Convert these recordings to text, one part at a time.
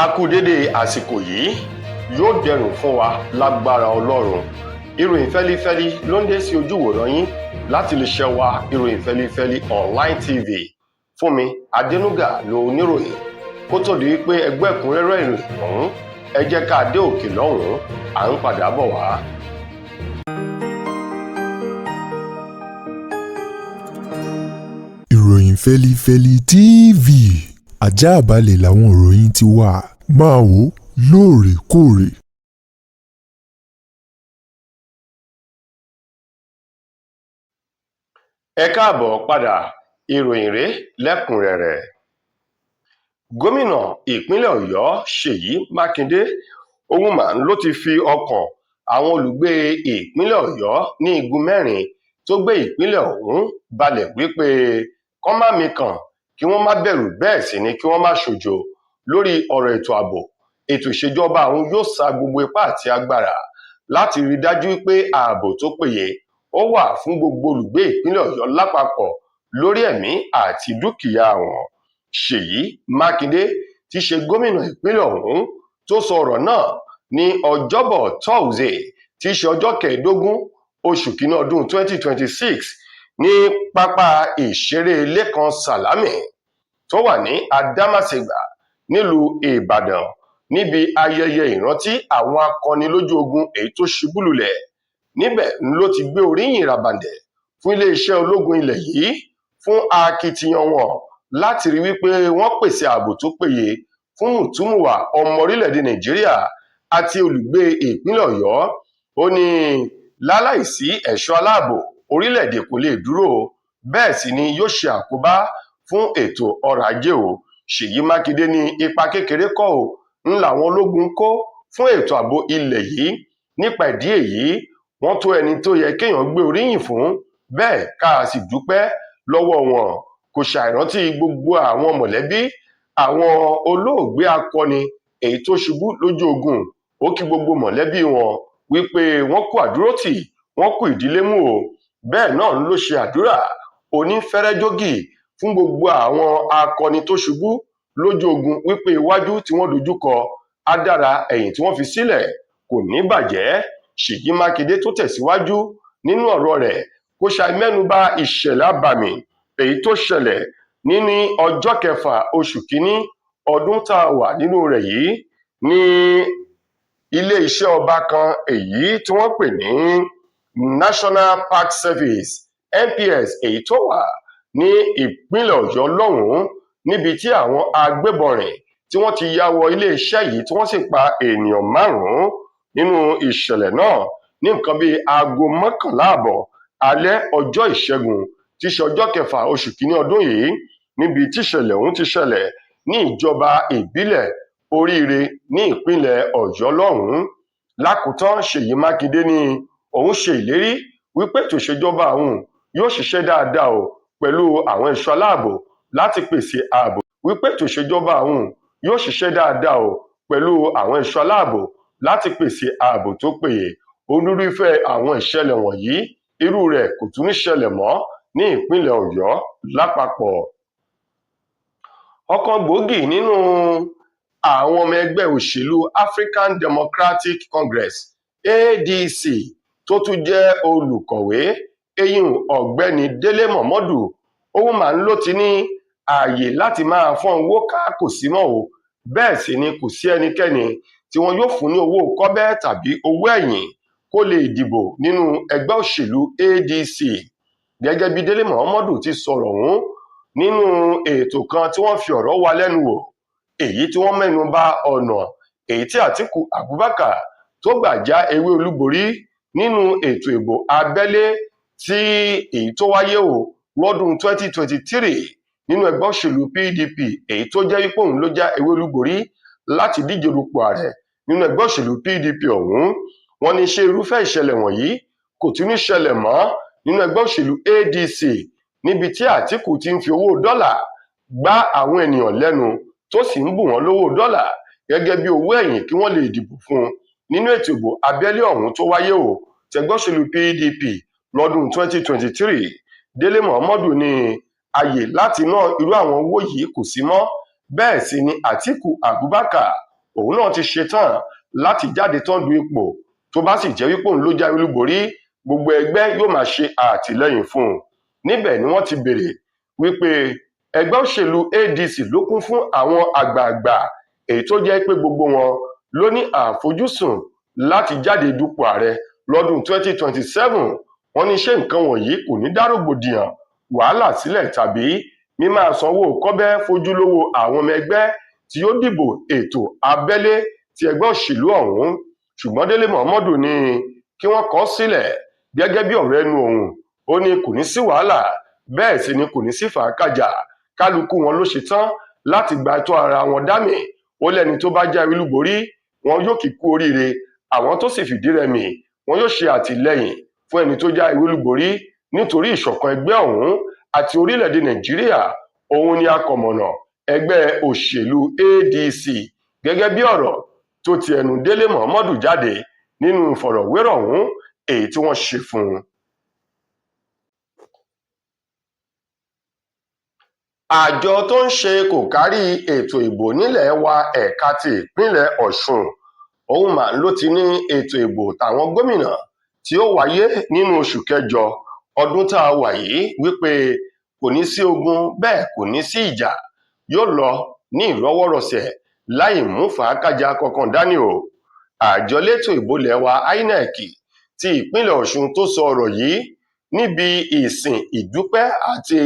A kú dédé àsìkò yìí, yóò dẹrùn fún wa lágbára Ọlọ́run. Ìròyìn fẹ́lífẹ́lí ló ń dé sí ojúwòran yín láti lè ṣẹ́ wa ìròyìn fẹ́lífẹ́lí online TV. Fúnmi Adénúgà ló oníròyìn. Kó tó di wípé ẹgbẹ́ ẹ̀kúnrẹ́rẹ́ ìròyìn ọ̀hún, ẹ jẹ́ ká dé òkè lọ́hùn-ún, à ń padà bọ̀ wá. Ìròyìn fẹ́lífẹ́lí TV, àjààbálẹ̀ làwọn ìròyìn ti wà, máa wò lóòrèkóòrè. Ẹ káàbọ̀ padà, ìròyìn rèé lẹ́kùnrẹ́rẹ́. Gómìnà ìpínlẹ̀ Ọ̀yọ́ Ṣèyí Mákindé òun mà ló ti fi ọkàn àwọn olùgbé ìpínlẹ̀ Ọ̀yọ́ ní igun mẹ́rin tó gbé ìpínlẹ̀ ọ̀hún balẹ̀ wípé kán má mikàn, kí wọ́n má bẹ̀rù, bẹ́ẹ̀ sì ni kí wọ́n má ṣojo lórí ọ̀rọ̀ ètò ààbò. Ètò ìṣèjọba àwọn yóò sa gbogbo ipá àti agbára láti rí dájú pé ààbò tó péye ó wà fún gbogbo olùgbé ìpínlẹ̀ Ọ̀yọ́ lápapọ̀ lórí ẹ̀mí àti dúkìá wọn. Ṣèyí Mákindé tí ṣe gómìnà ìpínlẹ̀ ọ̀hún tó sọ ọ̀rọ̀ náà ní ọjọ́bọ̀ Thursday tí ṣe ọjọ́ 15 oṣù kìíní ọdún 2026 ní pápá ìṣeré Lékan Sàlámì tó wà ní Adámásingbà nílùú Ìbàdàn níbi ayẹyẹ ìrántí àwọn akọni lójú ogun èyí tó ṣubú lulẹ̀. Níbẹ̀ ló ti gbé oríyìn ràbàǹdẹ̀ fún iléeṣẹ́ ológun ilẹ̀ yìí fún akitiyan wọn láti rí wípé wọ́n pèsè ààbò tó péye fún mùtúmùwà ọmọ orílẹ̀-èdè Nàìjíríà àti olùgbé ìpínlẹ̀ Ọ̀yọ́. Ó ní láláìsí ẹ̀ṣọ́ aláàbò orílẹ̀-èdè kò lè dúró, bẹ́ẹ̀ sì ni yóò ṣe àkóbá fún ètò ọrọ̀ ajé o. Ṣèyí Mákindé ní ipa kékeré kọ́ ò ń làwọn ológun kó fún ètò ààbò ilẹ̀ yìí. Nípa ìdí èyí, wọ́n tó ẹni tó yẹ kéèyàn gbé oríyìn fún, bẹ́ẹ̀ ká sì dúpẹ́ lọ́wọ́ wọn. Kò ṣàìrántí gbogbo àwọn mọ̀lẹ́bí àwọn olóògbé akọni èyí tó ṣubú lójú ogun. Ó kí gbogbo mọ̀lẹ́bí wọn wípé wọ́n kú àdúrótì, wọ́n kú ìdílé mú o. Bẹ́ẹ̀ náà ló ṣe àdúrà onífẹ́rẹ́jógì fún gbogbo àwọn akọni tó ṣubú lójú ogun wípé iwájú tí wọ́n dojúkọ á dára, ẹ̀yìn tí wọ́n fi sílẹ̀ kò ní bàjẹ́. Ṣèyí Mákindé tó tẹ̀síwájú nínú ọ̀rọ̀ rẹ̀ kó ṣàì mẹ́nubà ìṣẹ̀lẹ̀ abàmì èyí tó ṣẹlẹ̀ nínú ọjọ́ 6 oṣù kìíní ọdún tá a wà nínú rẹ̀ yìí ní ilé-iṣẹ́ ọba kan èyí tí wọ́n pè ní National Park Service NPS èyí tó wà ní ìpínlẹ̀ Ọ̀yọ́ lọ́hùn-ún, níbi tí àwọn agbébọnrìn tí wọ́n ti ya wọ ilé-iṣẹ́ yìí tí wọ́n sì pa ènìyàn 5 nínú ìṣẹ̀lẹ̀ náà ní nǹkan bíi aago 11:30 alẹ́ ọjọ́ ìṣẹ́gun tí ṣe ọjọ́ 6 oṣù kìíní ọdún yìí, níbi tíṣẹ̀lẹ̀ ọ̀hún ti ṣẹlẹ̀ ní ìjọba ìbílẹ̀ Oríire ní ìpínlẹ̀ Ọ̀yọ́ lọ́hùn-ún. Lákòótán, Ṣèyí Mákindé ní òun ṣe ìlérí wípé ètò ìṣèjọba òun yóò ṣiṣẹ́ dáadáa o pẹ̀lú àwọn ẹ̀ṣọ́ aláàbò láti pèsè ààbò, wípé ètò ìṣèjọba òun yóò ṣiṣẹ́ dáadáa o pẹ̀lú àwọn ẹ̀ṣọ́ aláàbò láti pèsè ààbò tó péye. Onírúfẹ́ àwọn ìṣẹ̀lẹ̀ wọ̀nyí irú rẹ̀ kò tún ní ṣẹlẹ̀ mọ́ ní ìpínlẹ̀ Ọ̀yọ́ lápapọ̀. Ọ̀kan gbòógì nínú àwọn ọmọ ẹgbẹ́ òṣèlú African Democratic Congress ADC tó tún jẹ́ olùkọ̀wé eyín ọ̀gbẹ́ni Délé Mọ̀mọ́dù òun mà ló ti ní ààyè láti máa fọ́n owó ká kò sí mọ́ o. Bẹ́ẹ̀ sì ni kò sí ẹnikẹ́ni tí wọn yóò fún ní owó kọ́bẹ́ tàbí owó ẹ̀yìn kó lè dìbò nínú ẹgbẹ́ òṣèlú ADC. Gẹ́gẹ́ bí Délé Mọ̀mọ́dù ti sọ̀rọ̀ ọ̀hún nínú ètò kan tí wọ́n fi ọ̀rọ̀ wá lẹ́nu wò, èyí tí wọ́n mẹ́nu bà ọ̀nà èyí tí Àtíkù Abubakar tó gbà já ewé olúborí nínú ètò ìbò abẹ́lé tí èyí tó wáyé o lọ́dún 2023 nínú ẹgbẹ́ òṣèlú PDP, èyí tó jẹ́ wípé òun ló já ewé olúborí láti díje dupò ààrẹ nínú ẹgbẹ́ òṣèlú PDP ọ̀hún. Wọ́n ní ṣe irúfẹ́ ìṣẹ̀lẹ̀ wọ̀nyí kò tún ní ṣẹlẹ̀ mọ́ nínú ẹgbẹ́ òṣèlú ADC, níbi tí Àtíkù ti ń fi owó dọ́là gbá àwọn ènìyàn lẹ́nu tó sì ń bù wọ́n lówó dọ́là gẹ́gẹ́ bí owó ẹ̀yìn kí wọ́n lè dìbò fún un nínú ètò ìbò abẹ́lé ọ̀hún tó wáyé o tẹgbẹ́ òṣèlú PDP lọ́dún 2023. Délé Mọ̀mọ́dù ní ààyè láti ná irú àwọn owó yìí kò sí mọ́, bẹ́ẹ̀ sì ni Àtíkù Abubakar òun náà ti ṣetán láti jáde tán du ipò tó bá sì jẹ́ wípé òun ló jáwé olúborí, gbogbo ẹgbẹ́ yóò máa ṣe àtìlẹ́yìn fún un. Níbẹ̀ ni wọ́n ti béèrè wípé ẹgbẹ́ òṣèlú ADC ló kún fún àwọn àgbààgbà èyí tó jẹ́ pé gbogbo wọn ló ní àfojúsùn láti jáde dupò ààrẹ lọ́dún 2027. Wọ́n ní ṣé nǹkan wọ̀nyí kò ní dá rògbòdìyàn wàhálà sílẹ̀ tàbí mímáa sanwó kọ́bẹ́ fojúlówó àwọn ọmọ ẹgbẹ́ tí yóò dìbò ètò abẹ́lé ti ẹgbẹ́ òṣèlú ọ̀hún. Ṣùgbọ́n Délé Momodu ní kí wọ́n kọ sílẹ̀ gẹ́gẹ́ bí ọ̀rọ̀ ẹnu òun. Ó ní kò ní sí wàhálà, bẹ́ẹ̀ sì ni kò ní sí fàákàjà, kálukú wọn ló ṣe tán láti gba ẹ̀tọ́ ara wọn dámì. Ó lẹ́ni tó bá jáwé olúborí wọn yóò kí kú oríire, àwọn tó sì fìdí rẹmi wọn yóò ṣe àtìlẹ́yìn fún ẹni tó jáwé olúborí nítorí ìṣọ̀kan ẹgbẹ́ ọ̀hún àti orílẹ̀-èdè Nàìjíríà. Òun ni akọ̀mọ̀nà ẹgbẹ́ òṣèlú ADC gẹ́gẹ́ bí ọ̀rọ̀ tó ti ẹnu Délé Momodu jáde nínú ìfọ̀rọ̀wérọ̀ ọ̀hún èyí tí wọ́n ṣe fún un. Àjọ tó ń ṣe kòkárí ètò ìbò nílẹ̀ wa ẹ̀ka ti ìpínlẹ̀ Ọ̀ṣun òun mà ló ti ní ètò ìbò tàwọn gómìnà tí ó wáyé nínú oṣù kẹjọ ọdún tá a wà yìí wípé kò ní sí ogun, bẹ́ẹ̀ kò ní sí ìjà, yóò lọ ní ìrọwọ́rọsẹ̀ láì mú fàákàjà kankan dání o. Àjọ elétò ìbò ilẹ̀ wa INEC ti ìpínlẹ̀ Ọ̀ṣun tó sọ ọ̀rọ̀ yìí níbi ìsìn ìdúpẹ́ àti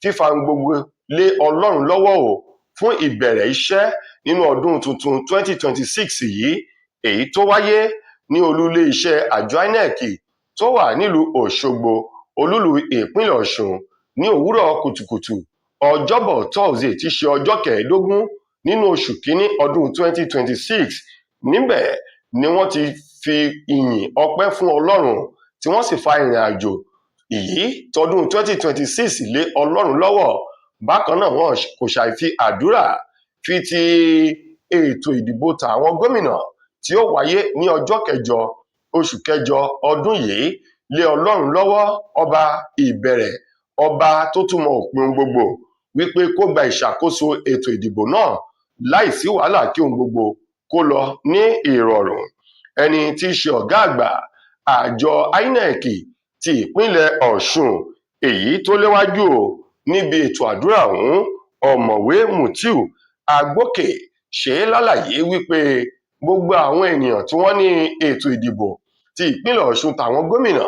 fífa gbogbo lé Ọlọ́run lọ́wọ́ o fún ìbẹ̀rẹ̀ iṣẹ́ nínú ọdún tuntun 2026 yìí, èyí tó wáyé ní olúlé iṣẹ́ àjọ INEC tó wà nílùú Òṣogbo, olúlu ìpínlẹ̀ Ọ̀ṣun, ní òwúrọ̀ kùtùkùtù ọjọ́bọ̀ Thursday tí ṣe ọjọ́ kẹẹ̀ẹ́dógún nínú oṣù kínní ọdún 2026. Níbẹ̀ ni wọ́n ti fi ìyìn ọpẹ́ fún Ọlọ́run tí wọ́n sì fa ìrìn àjò yìí tọdún 2026 lé Ọlọ́run lọ́wọ́. Bákan náà wọn kò ṣàì fi àdúrà fi ti ètò ìdìbò tàwọn gómìnà tí ó wáyé ní ọjọ́ kẹjọ oṣù kẹjọ ọdún yìí lé Ọlọ́run lọ́wọ́, ọba ìbẹ̀rẹ̀, ọba tó túmọ̀ òpin gbogbo, wípé kó gba ìṣàkóso ètò ìdìbò náà láìsí wàhálà kí ohun gbogbo kó lọ ní ìrọ̀rùn. Ẹni tí í ṣe ọ̀gá àgbà àjọ INEC ti ìpínlẹ̀ Ọ̀ṣun èyí tó léwájú o níbi ètò àdúrà ọ̀hún, ọ̀mọ̀wé Mutiu Agbókè ṣe lálàyé wípé gbogbo àwọn ènìyàn tí wọ́n ní ètò ìdìbò ti ìpínlẹ̀ Ọ̀ṣun tàwọn gómìnà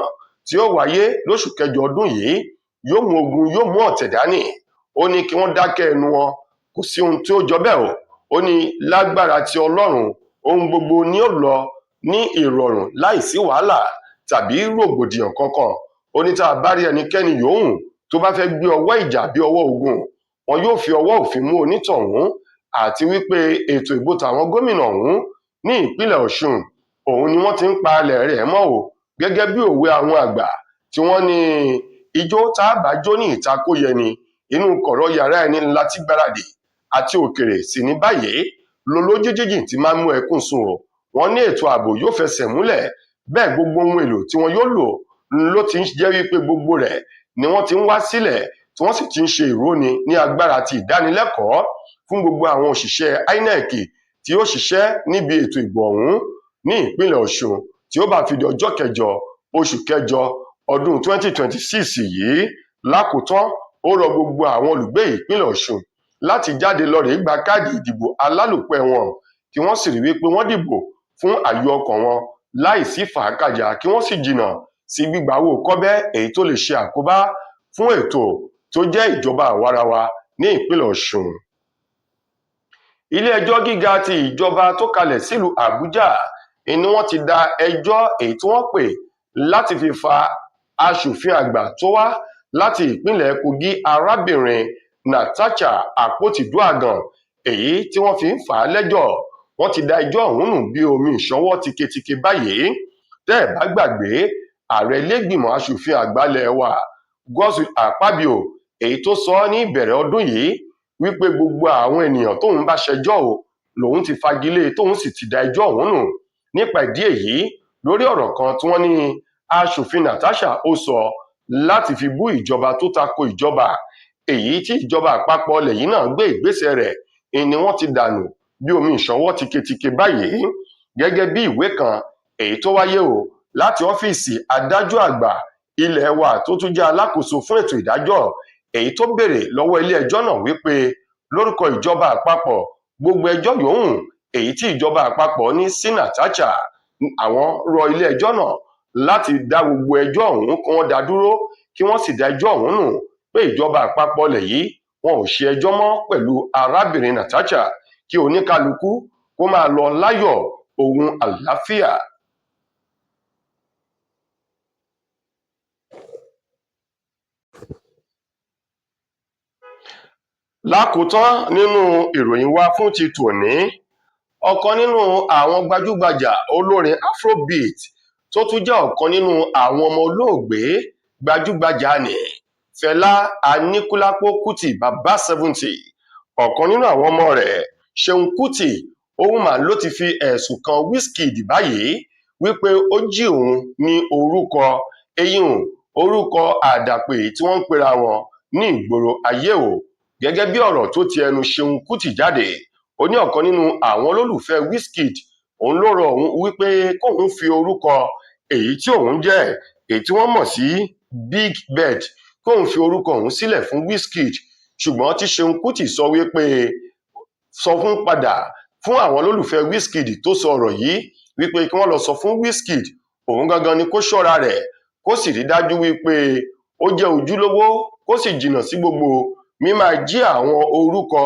tí ó wáyé lóṣù kẹjọ ọdún yìí yóò mú ogun, yóò mú ọ̀tẹ̀ dání. Ó ní kí wọ́n dákẹ́ ẹnu wọn, kò sí ohun tí ó jọ bẹ́ẹ̀ o. Ó ní lágbára ti Ọlọ́run ohun gbogbo ni ó lọ ní ìrọ̀rùn láìsí wàhálà tàbí rògbòdìyàn kankan. Ó ní tá a bá rí ẹnikẹ́ni yòówù tó bá fẹ́ gbé ọwọ́ ìjà bí ọwọ́ ogun, wọn yóò fi ọwọ́ òfin mú onítọ̀hún. Àti wípé ètò ìbò tàwọn gómìnà ọ̀hún ní ìpínlẹ̀ Ọ̀ṣun òun ni wọ́n ti ń palẹ̀ rẹ̀ mọ́ o, gẹ́gẹ́ bí òwe àwọn àgbà tí wọ́n ní ijó tá a bá jó ní ìta kó yẹni, inú kọ̀rọ̀ yàrá ẹni ńlá tí gbáradì, àti òkèrè sì ní báyìí lolójú jíjìn tí máa ń mú ẹkún sùn o. Wọ́n ní ètò ààbò yóò fẹsẹ̀ múlẹ̀, bẹ́ẹ̀ gbogbo ohun èlò tí wọn yóò lò ló ti ń jẹ́ wípé gbogbo rẹ̀ ni wọ́n ti ń wá sílẹ̀ tí wọ́n sì ti ń ṣe ìróni ní agbára ti ìdánilẹ́kọ̀ọ́ fún gbogbo àwọn òṣìṣẹ́ INEC tí ó ṣiṣẹ́ níbi ètò ìbò ọ̀hún ní ìpínlẹ̀ Ọ̀ṣun tí ó bá fi di ọjọ́ kẹjọ oṣù kẹjọ ọdún 2026 yìí. Lákòótán ó rọ gbogbo àwọn olùgbé ìpínlẹ̀ Ọ̀ṣun láti jáde lọ rèé gba káàdì ìdìbò alálòpẹ́ wọn, kí wọ́n sì rí wípé wọ́n dìbò fún àyò ọkàn wọn láìsí fàákàjà, kí wọ́n sì jìnnà sí gbígba owó kọ́bẹ́ èyí tó lè ṣe àkóbá fún ètò tó jẹ́ ìjọba àwarawa ní ìpínlẹ̀ Ọ̀ṣun. Ilé-ẹjọ́ gíga ti ìjọba tó kalẹ̀ sílùú Àbújá ni wọ́n ti dá ẹjọ́ èyí tí wọ́n pè láti fi fa aṣòfin àgbà tó wá láti ìpínlẹ̀ Kogi arábìnrin Natasha Akpoti-Duagan èyí tí wọ́n fi ń fà á lẹ́jọ́. Wọ́n ti dá ẹjọ́ ọ̀hún nù bí omi ìṣanwọ́ tiketike báyìí. Tẹ́ ẹ̀ bá gbàgbé, ààrẹ ilé-ìgbìmọ̀ aṣòfin àgbà ilẹ̀ wa Godswill Akpabio èyí tó sọ ní ìbẹ̀rẹ̀ ọdún yìí wípé gbogbo àwọn ènìyàn tóun bá ṣẹjọ́ o lòun ti fagilé tóun sì ti dá ẹjọ́ ọ̀hún nù. Nípa ìdí èyí, lórí ọ̀rọ̀ kan tí wọ́n ní aṣòfin Natasha ó sọ láti fi bú ìjọba tó tako ìjọba èyí tí ìjọba àpapọ̀ ilẹ̀ yìí náà gbé ìgbésẹ̀ rẹ̀ ni wọ́n ti dànù bí omi ìṣanwọ́ tiketike báyìí gẹ́gẹ́ bí ìwé kan èyí tó wáyé o láti ọ́fíìsì adájọ́ àgbà ilé wa tó tún jẹ́ alákòóso fún ètò ìdájọ́ èyí tó béèrè lọ́wọ́ ilé-ẹjọ́ náà wípé lórúkọ ìjọba àpapọ̀ gbogbo ẹjọ́ yòówù èyí tí ìjọba àpapọ̀ ní sí Natasha àwọn rọ ilé-ẹjọ́ náà láti dá gbogbo ẹjọ́ ọ̀hún kí wọ́n dá dúró kí wọ́n sì dá ẹjọ́ ọ̀hún nù pé ìjọba àpapọ̀ lẹ̀ yìí wọn ò ṣe ẹjọ́ mọ́ pẹ̀lú arábìnrin Natasha kí oníkálukú kó máa lọ láyọ̀ ohun àlàáfíà. Lákòótán nínú ìròyìn wa fún ti tòní, ọ̀kan nínú àwọn gbajúgbajà olórin Afrobeat tó tún jẹ́ ọ̀kan nínú àwọn ọmọ olóògbé gbajúgbajà ni Fẹlá Aníkúlápó Kútì bàbá 70. Ọ̀kan nínú àwọn ọmọ rẹ̀ Ṣeun Kútì òun mà ló ti fi ẹ̀sùn kan Wizkid báyìí wípé ó jí òun ní orúkọ àdàpè tí wọ́n ń pera wọn ní ìgboro ayé o. Gẹ́gẹ́ bí ọ̀rọ̀ tó ti ẹnu Ṣeun Kútì jáde, ó ní ọ̀kan nínú àwọn olólùfẹ́ Wizkid òun ló rọ òun wípé kóun fi orúkọ èyí tí òun jẹ́ èyí tí wọ́n mọ̀ sí Big Bird kóun fi orúkọ òun sílẹ̀ fún Wizkid, ṣùgbọ́n tí Ṣeun Kútì sọ wípé sọ fún padà fún àwọn olólùfẹ́ Wizkid tó sọ ọ̀rọ̀ yìí wípé kí wọ́n lọ sọ fún Wizkid òun gangan ni kó ṣọ́ra rẹ̀ kó sì rí dájú wípé ó jẹ́ ojúlówó kó sì jìnnà sí gbogbo mímáa jí àwọn orúkọ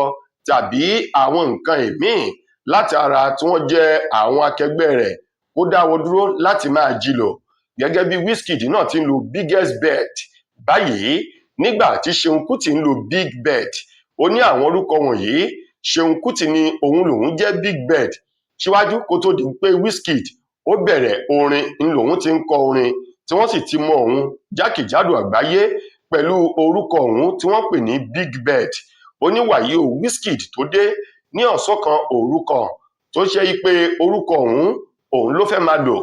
tàbí àwọn nǹkan ìmíì láti ara tí wọ́n jẹ́ àwọn akẹgbẹ́ rẹ̀ kó dáwọ́ dúró láti máa jí lò. Gẹ́gẹ́ bí Wizkid náà ti ń lo Biggest Bird báyìí nígbà tí Ṣeun Kútì ń lo Big Bird, ó ní àwọn orúkọ wọ̀nyí Ṣeun Kútì ní òun lòun jẹ́ Big Bird síwájú kó tó di pé Wizkid ó bẹ̀rẹ̀ orin lòun ti ń kọ orin tí wọ́n sì ti mọ òun jákèjádò àgbáyé pẹ̀lú orúkọ òun tí wọ́n pè ní Big Bird. Ó ní wàyí o Wizkid tó dé ní ọ̀sán kan òru kan tó ṣe pé orúkọ òun ló fẹ́ máa lò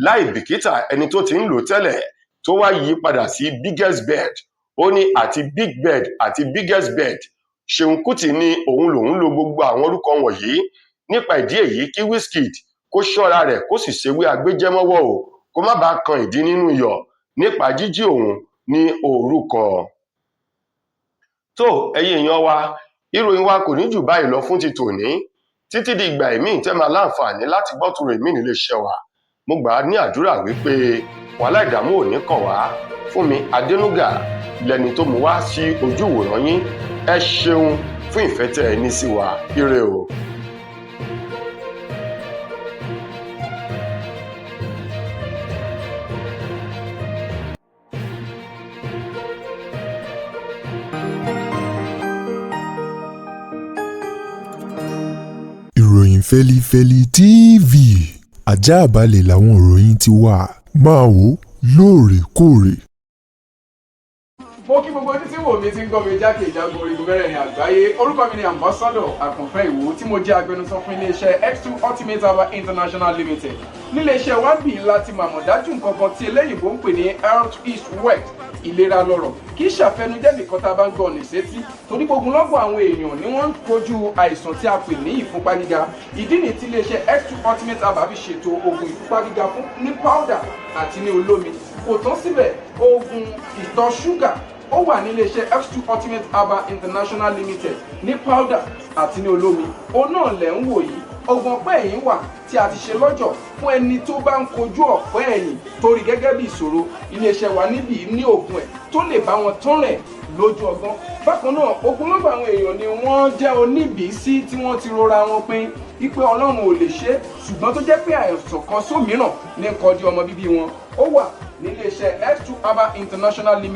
láì bìkítà ẹni tó ti ń lò tẹ́lẹ̀ tó wá yí padà sí Biggest Bird. Ó ní àti Big Bird àti Biggest Bird Ṣeun Kútì ní òun lòun lo gbogbo àwọn orúkọ wọ̀nyí. Nípa ìdí èyí kí Wizkid kó ṣọ́ra rẹ̀ kó sì ṣèwé agbéjẹ́mọ́wọ́ o kó má bàa kan ìdí nínú iyọ̀ nípa jíjí òun ní orúkọ. Tó ẹ̀yin èèyàn wa, ìròyìn wa kò ní jù báyìí lọ fún ti tòní. Títí di ìgbà ìmíì tẹ́ máa láǹfààní láti gbọ́ tún rèmí nílé iṣẹ́ wa. Mo gbà á ní àdúrà wípé wàhálà ìdààmú ò ní kàn wá. Fúnmi Adénúgà lẹni tó mú wá sí ojú ìwòran yín. Ẹ ṣeun fún ìfẹ́ tẹ́ ẹ ní sí wa. Ire o. Ìròyìn Fẹ́lifẹ́li TV àjààbálẹ̀ làwọn ìròyìn ti wà máa wò lóòrèkóòrè. Mo kí gbogbo ojú tí wò mí ti ń gbọ́ mi jákèjádò orígun mẹ́rẹ̀ẹ̀rin àgbáyé. Orúkọ mi ni Ambassador Àkànfẹ́ Ìwò tí mo jẹ́ agbẹnusọ fún iléeṣẹ́ X2 Ultimate Herbal International Limited. Níléeṣẹ́ wa bí láti màmọ̀ dájú nǹkan kan tí eléyìnbó ń pè ní Health is Wealth. Ìlera lọ́rọ̀ kì í ṣàfẹnujẹ́ nìkan tá a bá ń gbọ́ ní sétí torí gbogbo lọ́gbọ̀n àwọn èèyàn ni wọ́n ń kojú àìsàn tí a pè ní ìfúnpá gíga. Ìdí nìyí tí iléeṣẹ́ X2 Ultimate Herbal fi ṣètò oògùn ìfúnpá gíga fún ní powder àti ní olómi. Kò tán síbẹ̀, oògùn ìtọ̀ ṣúgà ó wà ní iléeṣẹ́ X2 Ultimate Herbal International Limited ní powder àti ní olómi. Òun náà lẹ̀ ń wò yìí. Oògùn ọ̀pẹ́ ẹ̀yìn wà tí a ti ṣe lọ́jọ̀ fún ẹni tó bá ń kojú ọ̀pẹ́ ẹ̀yìn torí gẹ́gẹ́ bí ìṣòro. Iléeṣẹ́ wa níbí ní oògùn ẹ̀ tó lè bá wọn tán rẹ̀ lójú ọgbọ́n. Bákan náà ogunlọ́gọ̀ àwọn èèyàn ni wọ́n jẹ́ oníbìísí tí wọ́n ti rora wọn pín wípé Ọlọ́run ò lè ṣe é ṣùgbọ́n tó jẹ́ pé àìsàn kan sómìíràn ní kọjú ọmọ bíbí wọn. Ó wà ní iléeṣẹ́ X2 Herbal International Limited.